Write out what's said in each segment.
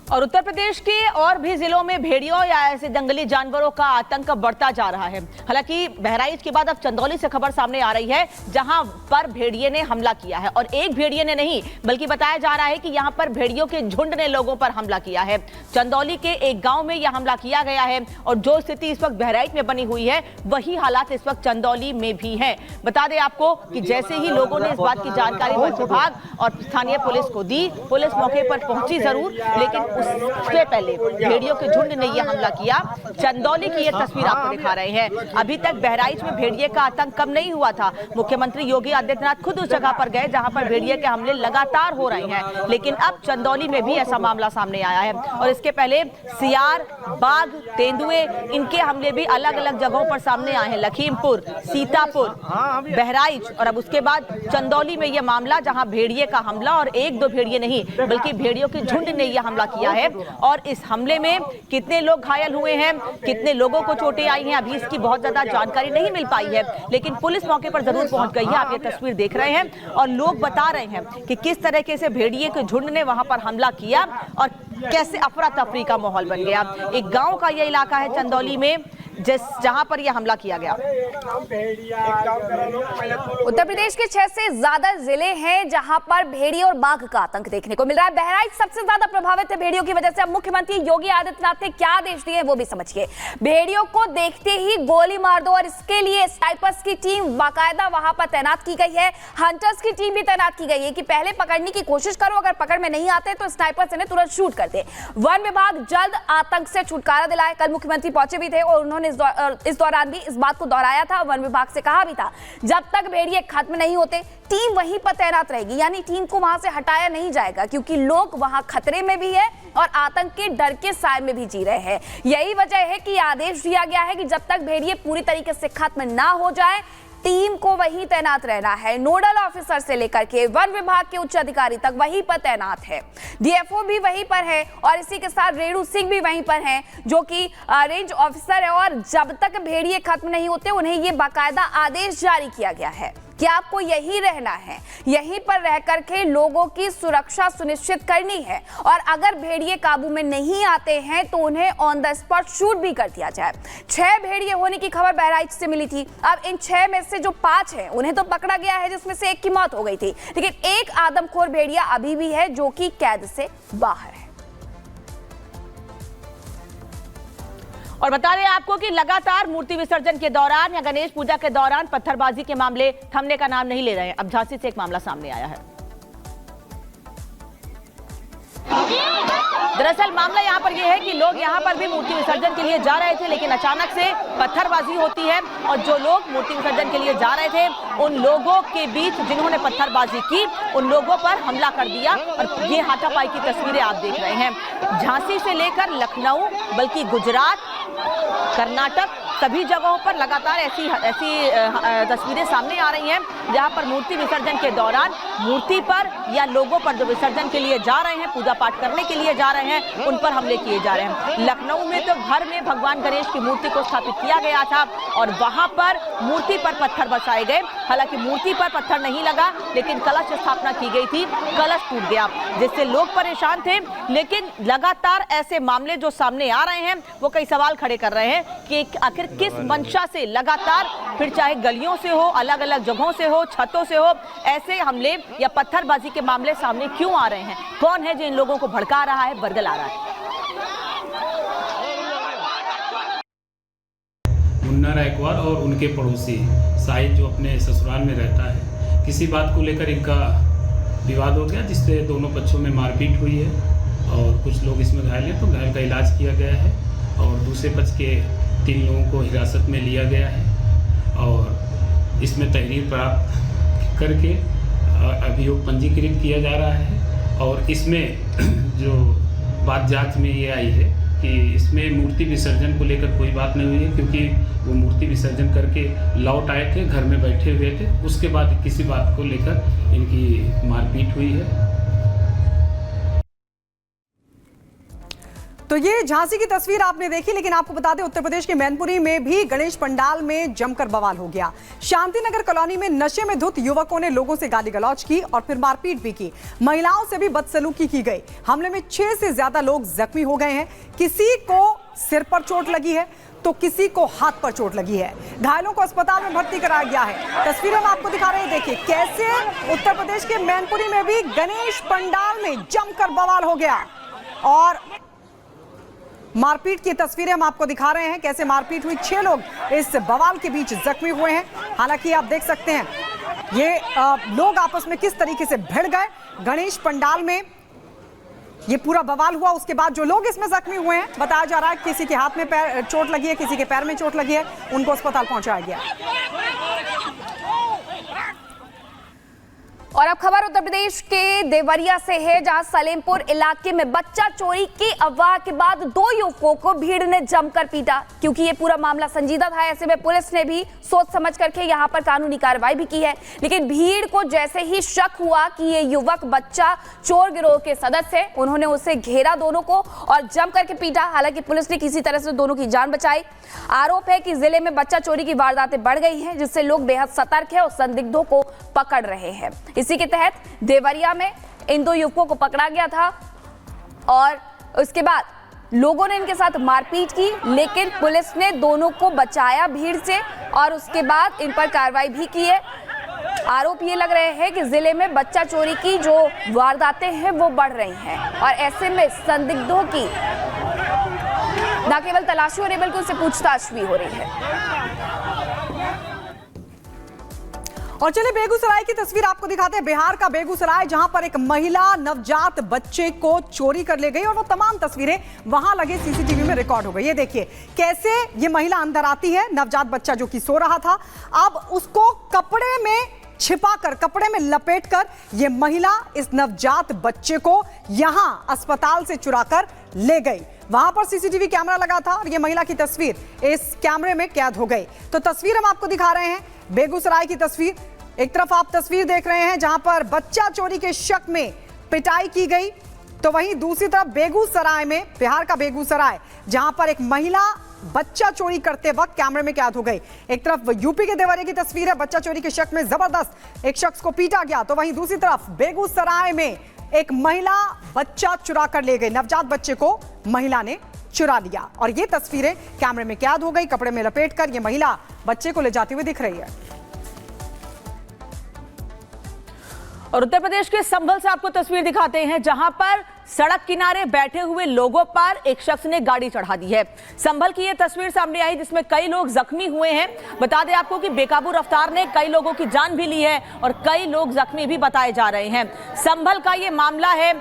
और उत्तर प्रदेश के और भी जिलों में भेड़ियों या ऐसे जंगली जानवरों का आतंक बढ़ता जा रहा है। हालांकि बहराइच के बाद अब चंदौली से खबर सामने आ रही है, जहां पर भेड़िए ने हमला किया है। और एक भेड़िए ने नहीं, बल्कि बताया जा रहा है कि यहां पर भेड़ियों के झुंड ने लोगों पर हमला किया है। चंदौली के एक गांव में यह हमला किया गया है और जो स्थिति इस वक्त बहराइच में बनी हुई है, वही हालात इस वक्त चंदौली में भी है। बता दें आपको कि जैसे ही लोगों ने इस बात की जानकारी वन विभाग और स्थानीय पुलिस को दी, पुलिस मौके पर पहुंची जरूर, लेकिन उससे पहले भेड़ियों के झुंड ने यह हमला किया। चंदौली की यह तस्वीर आपको दिखा रहे हैं। अभी तक बहराइच में भेड़िए का आतंक कम नहीं हुआ था। मुख्यमंत्री योगी आदित्यनाथ खुद उस जगह पर गए जहां पर भेड़िए के हमले लगातार हो रहे हैं, लेकिन अब चंदौली में भी ऐसा मामला सामने आया है। और इसके पहले सियार, बाघ, तेंदुए, इनके हमले भी अलग अलग जगहों पर सामने आए हैं। लखीमपुर, सीतापुर, बहराइच और अब उसके बाद चंदौली में यह मामला, जहां भेड़िए का हमला, और एक दो भेड़िए नहीं बल्कि भेड़ियों के झुंड ने यह हमला किया है। और इस हमले में कितने लोग घायल हुए हैं, कितने लोगों को चोटें आई हैं, अभी इसकी बहुत ज्यादा जानकारी नहीं मिल पाई है, लेकिन पुलिस मौके पर जरूर पहुंच गई है। आप ये तस्वीर देख रहे हैं और लोग बता रहे हैं कि किस तरीके से भेड़िए के झुंड ने वहां पर हमला किया और कैसे अफरा तफरी का माहौल बन गया। एक गांव का यह इलाका है चंदौली में, जहां पर यह हमला किया गया। उत्तर प्रदेश के 6 से ज्यादा जिले हैं जहां पर भेड़ियों और बाघ का आतंक देखने को मिल रहा है। बहराइच सबसे ज्यादा प्रभावित है भेड़ियों की वजह से। अब मुख्यमंत्री योगी आदित्यनाथ ने क्या आदेश दिए वो भी समझिए। भेड़ियों को देखते ही गोली मार दो, और इसके लिए स्नाइपर्स की टीम बाकायदा वहां पर तैनात की गई है। हंटर्स की टीम भी तैनात की गई है कि पहले पकड़ने की कोशिश करो, अगर पकड़ में नहीं आते तो स्नाइपर्स इन्हें तुरंत शूट कर दे। वन विभाग जल्द आतंक से छुटकारा दिलाए। कल मुख्यमंत्री पहुंचे भी थे और उन्होंने इस दौरान भी इस बात को दोहराया था। वन विभाग से कहा भी था, जब तक भेड़िए खत्म नहीं होते टीम वहीं पर तैनात रहेगी, यानी टीम को वहां से हटाया नहीं जाएगा, क्योंकि लोग वहां खतरे में भी है और आतंक के डर के साए में भी जी रहे हैं। यही वजह है कि आदेश दिया गया है कि जब तक भेड़िए पूरी तरीके से खत्म ना हो जाए, टीम को वहीं तैनात रहना है। नोडल ऑफिसर से लेकर के वन विभाग के उच्च अधिकारी तक वहीं पर तैनात है। डीएफओ भी वहीं पर है और इसी के साथ रेणु सिंह भी वहीं पर हैं, जो कि रेंज ऑफिसर है। और जब तक भेड़िए खत्म नहीं होते उन्हें ये बाकायदा आदेश जारी किया गया है कि आपको यही रहना है, यहीं पर रह करके लोगों की सुरक्षा सुनिश्चित करनी है। और अगर भेड़िए काबू में नहीं आते हैं तो उन्हें ऑन द स्पॉट शूट भी कर दिया जाए। 6 भेड़िए होने की खबर बहराइच से मिली थी। अब इन 6 में से जो 5 हैं उन्हें तो पकड़ा गया है, जिसमें से एक की मौत हो गई थी, लेकिन एक आदमखोर भेड़िया अभी भी है जो कि कैद से बाहर है। और बता दें आपको कि लगातार मूर्ति विसर्जन के दौरान या गणेश पूजा के दौरान पत्थरबाजी के मामले थमने का नाम नहीं ले रहे हैं। अब झांसी से एक मामला सामने आया है। दरअसल मामला यहाँ पर यह है कि लोग यहाँ पर भी मूर्ति विसर्जन के लिए जा रहे थे, लेकिन अचानक से पत्थरबाजी होती है और जो लोग मूर्ति विसर्जन के लिए जा रहे थे उन लोगों के बीच जिन्होंने पत्थरबाजी की, उन लोगों पर हमला कर दिया। और ये हाथापाई की तस्वीरें आप देख रहे हैं। झांसी से लेकर लखनऊ, बल्कि गुजरात, कर्नाटक, सभी जगहों पर लगातार ऐसी तस्वीरें सामने आ रही हैं, जहां पर मूर्ति विसर्जन के दौरान मूर्ति पर या लोगों पर जो विसर्जन के लिए जा रहे हैं, पूजा पाठ करने के लिए जा रहे हैं, उन पर हमले किए जा रहे हैं। लखनऊ में तो घर में भगवान गणेश की मूर्ति को स्थापित किया गया था और वहां पर मूर्ति पर पत्थर बरसाए गए। हालांकि मूर्ति पर पत्थर नहीं लगा, लेकिन कलश स्थापना की गई थी, कलश टूट गया, जिससे लोग परेशान थे। लेकिन लगातार ऐसे मामले जो सामने आ रहे हैं, वो कई सवाल खड़े कर रहे हैं कि आखिर किस मंशा से लगातार, फिर चाहे गलियों से हो, अलग अलग जगहों से हो, छतों से हो, ऐसे हमले या पत्थरबाजी के मामले सामने क्यों आ रहे हैं? कौन है जो इन लोगों को भड़का रहा है, बरगला रहा है? मुन्ना रायकवार और उनके पड़ोसी साहिद, जो अपने ससुराल में रहता है, किसी बात को लेकर इनका विवाद हो गया, जिससे दोनों पक्षों में मारपीट हुई है और कुछ लोग इसमें घायल हैं। तो घायल का इलाज किया गया है और दूसरे पक्ष के 3 लोगों को हिरासत में लिया गया है और इसमें तहरीर प्राप्त करके अभियोग पंजीकृत किया जा रहा है। और इसमें जो बात जांच में ये आई है कि इसमें मूर्ति विसर्जन को लेकर कोई बात नहीं हुई है, क्योंकि वो मूर्ति विसर्जन करके लौट आए थे, घर में बैठे हुए थे। उसके बाद किसी बात को लेकर इनकी मारपीट हुई है। तो ये झांसी की तस्वीर आपने देखी, लेकिन आपको बता दें उत्तर प्रदेश के मैनपुरी में भी गणेश पंडाल में जमकर बवाल हो गया। शांतिनगर कॉलोनी में नशे में धुत युवकों ने लोगों से गाली गलौज की और फिर मारपीट भी की। महिलाओं से भी बदसलूकी की गई। हमले में 6 से ज्यादा लोग जख्मी हो गए हैं। किसी को सिर पर चोट लगी है तो किसी को हाथ पर चोट लगी है। घायलों को अस्पताल में भर्ती कराया गया है। तस्वीरें हम आपको दिखा रहे हैं, देखिए कैसे उत्तर प्रदेश के मैनपुरी में भी गणेश पंडाल में जमकर बवाल हो गया और मारपीट की तस्वीरें हम आपको दिखा रहे हैं। कैसे मारपीट हुई, 6 लोग इस बवाल के बीच जख्मी हुए हैं। हालांकि आप देख सकते हैं ये लोग आपस में किस तरीके से भिड़ गए। गणेश पंडाल में ये पूरा बवाल हुआ। उसके बाद जो लोग इसमें जख्मी हुए हैं, बताया जा रहा है किसी के हाथ में चोट लगी है, किसी के पैर में चोट लगी है, उनको अस्पताल पहुंचाया गया। और अब खबर उत्तर प्रदेश के देवरिया से है, जहां सलेमपुर इलाके में बच्चा चोरी की अफवाह के बाद 2 युवकों को भीड़ ने जमकर पीटा। क्योंकि ये पूरा मामला संजीदा था, ऐसे में पुलिस ने भी सोच समझ करके यहां पर कानूनी कार्रवाई भी की है। लेकिन भीड़ को जैसे ही शक हुआ कि ये युवक बच्चा चोर गिरोह के सदस्य है, उन्होंने उसे घेरा दोनों को और जम करके पीटा। हालांकि पुलिस ने किसी तरह से दोनों की जान बचाई। आरोप है कि जिले में बच्चा चोरी की वारदातें बढ़ गई हैं, जिससे लोग बेहद सतर्क है और संदिग्धों को पकड़ रहे हैं। इसी के तहत देवरिया में इन 2 युवकों को पकड़ा गया था और उसके बाद लोगों ने इनके साथ मारपीट की, लेकिन पुलिस ने दोनों को बचाया भीड़ से और उसके बाद इन पर कार्रवाई भी की है। आरोप ये लग रहे हैं कि जिले में बच्चा चोरी की जो वारदातें हैं वो बढ़ रही हैं और ऐसे में संदिग्धों की न केवल तलाशी हो रही बल्कि उससे पूछताछ भी हो रही है। और चलिए बेगूसराय की तस्वीर आपको दिखाते हैं। बिहार का बेगूसराय, जहां पर एक महिला नवजात बच्चे को चोरी कर ले गई और वो तमाम तस्वीरें वहां लगे सीसीटीवी में रिकॉर्ड हो गई। ये देखिए कैसे ये महिला अंदर आती है, नवजात बच्चा जो कि सो रहा था, अब उसको कपड़े में छिपाकर, कपड़े में लपेटकर ये महिला इस नवजात बच्चे को यहां अस्पताल से चुराकर ले गई। वहां पर सीसीटीवी कैमरा लगा था और ये महिला की तस्वीर इस कैमरे में कैद हो गई। तो तस्वीर हम आपको दिखा रहे हैं बेगूसराय की तस्वीर। एक तरफ आप तस्वीर देख रहे हैं जहां पर बच्चा चोरी के शक में पिटाई की गई, तो वहीं दूसरी तरफ बेगूसराय में, बिहार का बेगूसराय, जहां पर एक महिला बच्चा चोरी करते वक्त कैमरे में कैद हो गई। एक तरफ यूपी के देवरिया की तस्वीर है, बच्चा चोरी के शक में जबरदस्त एक शख्स को पीटा गया, तो वहीं दूसरी तरफ बेगूसराय में एक महिला बच्चा चुरा कर ले गई। नवजात बच्चे को महिला ने चुरा लिया और ये तस्वीरें कैमरे में कैद हो गई। कपड़े में लपेटकर ये महिला बच्चे को ले जाती हुई दिख रही है। और उत्तर प्रदेश के संभल से आपको तस्वीर दिखाते हैं, जहां पर सड़क किनारे बैठे हुए लोगों पर एक शख्स ने गाड़ी चढ़ा दी है। संभल की यह तस्वीर सामने आई जिसमें कई लोग जख्मी हुए हैं। बता दें आपको कि बेकाबू रफ्तार ने कई लोगों की जान भी ली है और कई लोग जख्मी भी बताए जा रहे हैं। संभल का ये मामला है।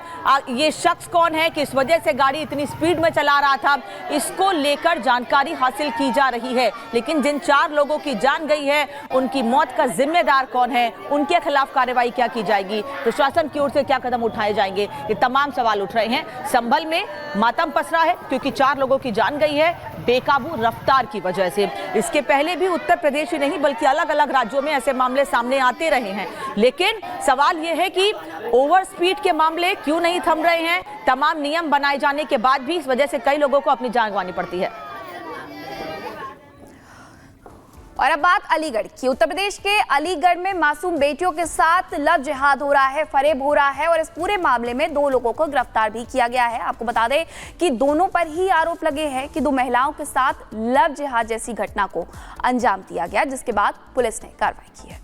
ये शख्स कौन है, किस वजह से गाड़ी इतनी स्पीड में चला रहा था, इसको लेकर जानकारी हासिल की जा रही है। लेकिन जिन 4 लोगों की जान गई है, उनकी मौत का जिम्मेदार कौन है, उनके खिलाफ कार्रवाई क्या की जाएगी, प्रशासन की ओर से क्या कदम उठाए जाएंगे, ये तमाम सवाल उठ रहे हैं। संभल में मातम पसरा है क्योंकि 4 लोगों की जान गई है बेकाबू रफ्तार की वजह से। इसके पहले भी उत्तर प्रदेश ही नहीं बल्कि अलग अलग राज्यों में ऐसे मामले सामने आते रहे हैं। लेकिन सवाल यह है कि ओवर स्पीड के मामले क्यों नहीं थम रहे हैं। तमाम नियम बनाए जाने के बाद भी इस वजह से कई लोगों को अपनी जान गंवानी पड़ती है। और अब बात अलीगढ़ की। उत्तर प्रदेश के अलीगढ़ में मासूम बेटियों के साथ लव जिहाद हो रहा है, फरेब हो रहा है और इस पूरे मामले में 2 लोगों को गिरफ्तार भी किया गया है। आपको बता दें कि दोनों पर ही आरोप लगे हैं कि 2 महिलाओं के साथ लव जिहाद जैसी घटना को अंजाम दिया गया, जिसके बाद पुलिस ने कार्रवाई की है।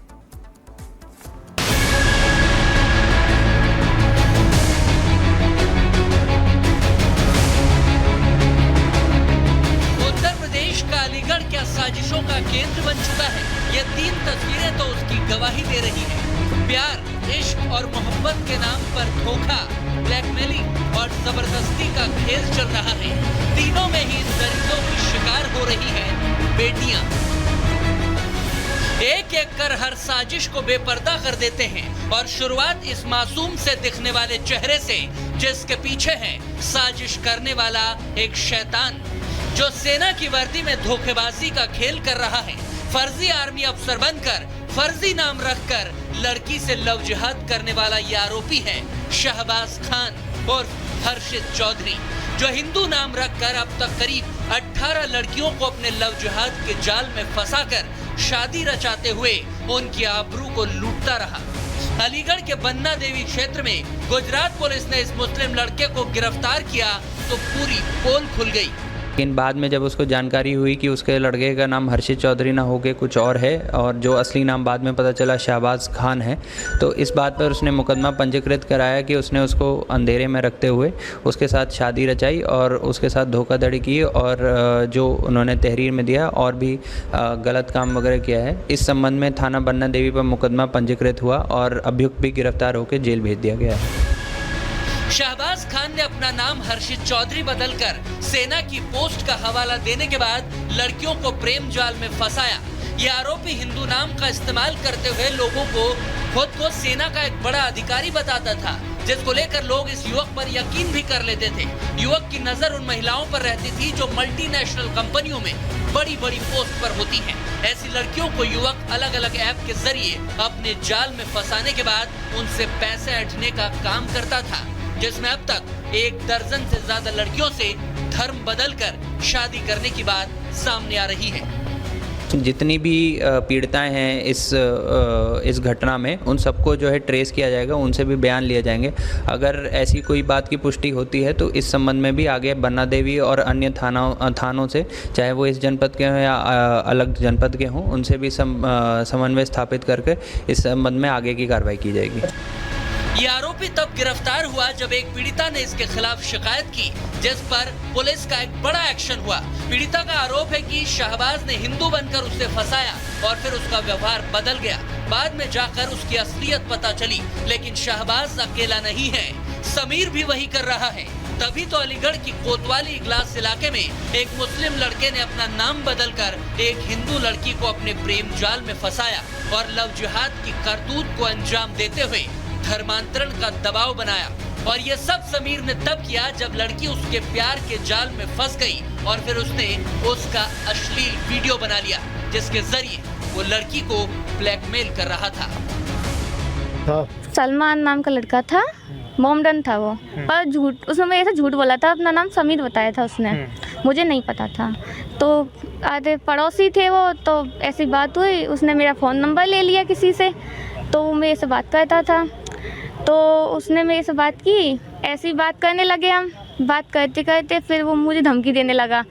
अलीगढ़ क्या साजिशों का केंद्र बन चुका है। ये 3 तस्वीरें तो उसकी गवाही दे रही हैं। प्यार, इश्क और मोहब्बत के नाम पर धोखा, ब्लैकमेलिंग और जबरदस्ती का खेल चल रहा है। तीनों में ही दरिंदों की शिकार हो रही है बेटियां। एक एक कर हर साजिश को बेपर्दा कर देते हैं और शुरुआत इस मासूम से दिखने वाले चेहरे से, जिसके पीछे है साजिश करने वाला एक शैतान जो सेना की वर्दी में धोखेबाजी का खेल कर रहा है। फर्जी आर्मी अफसर बनकर फर्जी नाम रखकर लड़की से लव जिहाद करने वाला ये आरोपी है शहबाज खान और हर्षित चौधरी, जो हिंदू नाम रखकर अब तक करीब 18 लड़कियों को अपने लव जिहाद के जाल में फंसाकर शादी रचाते हुए उनकी आबरू को लूटता रहा। अलीगढ़ के बन्ना देवी क्षेत्र में गुजरात पुलिस ने इस मुस्लिम लड़के को गिरफ्तार किया तो पूरी पोल खुल गई। लेकिन बाद में जब उसको जानकारी हुई कि उसके लड़के का नाम हर्षित चौधरी ना होके कुछ और है और जो असली नाम बाद में पता चला शहबाज खान है, तो इस बात पर उसने मुकदमा पंजीकृत कराया कि उसने उसको अंधेरे में रखते हुए उसके साथ शादी रचाई और उसके साथ धोखाधड़ी की और जो उन्होंने तहरीर में दिया और भी गलत काम वगैरह किया है। इस संबंध में थाना बन्ना देवी पर मुकदमा पंजीकृत हुआ और अभियुक्त भी गिरफ्तार होकर जेल भेज दिया गया है। शहबाज खान ने अपना नाम हर्षित चौधरी बदलकर सेना की पोस्ट का हवाला देने के बाद लड़कियों को प्रेम जाल में फंसाया। ये आरोपी हिंदू नाम का इस्तेमाल करते हुए लोगों को खुद को सेना का एक बड़ा अधिकारी बताता था, जिसको लेकर लोग इस युवक पर यकीन भी कर लेते थे। युवक की नजर उन महिलाओं पर रहती थी जो मल्टीनेशनल कंपनियों में बड़ी बड़ी पोस्ट पर होती हैं। ऐसी लड़कियों को युवक अलग अलग ऐप के जरिए अपने जाल में फंसाने के बाद उनसे पैसे ऐंठने का काम करता था, जिसमें अब तक 1 दर्जन से ज्यादा लड़कियों से धर्म बदलकर शादी करने की बात सामने आ रही है। जितनी भी पीड़िताएं हैं इस घटना में, उन सबको जो है ट्रेस किया जाएगा, उनसे भी बयान लिए जाएंगे। अगर ऐसी कोई बात की पुष्टि होती है तो इस संबंध में भी आगे बन्ना देवी और अन्य थानों से, चाहे वो इस जनपद के हों या अलग जनपद के हों, उनसे भी समन्वय स्थापित करके इस संबंध में आगे की कार्रवाई की जाएगी। ये आरोपी तब गिरफ्तार हुआ जब एक पीड़िता ने इसके खिलाफ शिकायत की, जिस पर पुलिस का एक बड़ा एक्शन हुआ। पीड़िता का आरोप है कि शहबाज ने हिंदू बनकर उसे फंसाया और फिर उसका व्यवहार बदल गया। बाद में जाकर उसकी असलियत पता चली, लेकिन शहबाज अकेला नहीं है, समीर भी वही कर रहा है। तभी तो अलीगढ़ की कोतवाली इगलास इलाके में एक मुस्लिम लड़के ने अपना नाम बदलकर एक हिंदू लड़की को अपने प्रेम जाल में फंसाया और लव जिहाद की करतूत को अंजाम देते हुए धर्मांतरण का दबाव बनाया। और ये सब समीर ने तब किया जब लड़की उसके प्यार के जाल में फंस गई और फिर उसने उसका अश्लील वीडियो बना लिया, जिसके जरिए वो लड़की को ब्लैकमेल कर रहा था। सलमान नाम का लड़का था, मोमडन था वो, पर झूठ उसने मेरे से झूठ बोला था। अपना नाम समीर बताया था उसने, मुझे नहीं पता था। तो आधे पड़ोसी थे वो, तो ऐसी बात हुई, उसने मेरा फ़ोन नंबर ले लिया किसी से, तो वो मेरे से बात करता था। तो उसने मेरे से बात की, ऐसी बात करने लगे हम, बात करते करते फिर वो मुझे धमकी देने लगा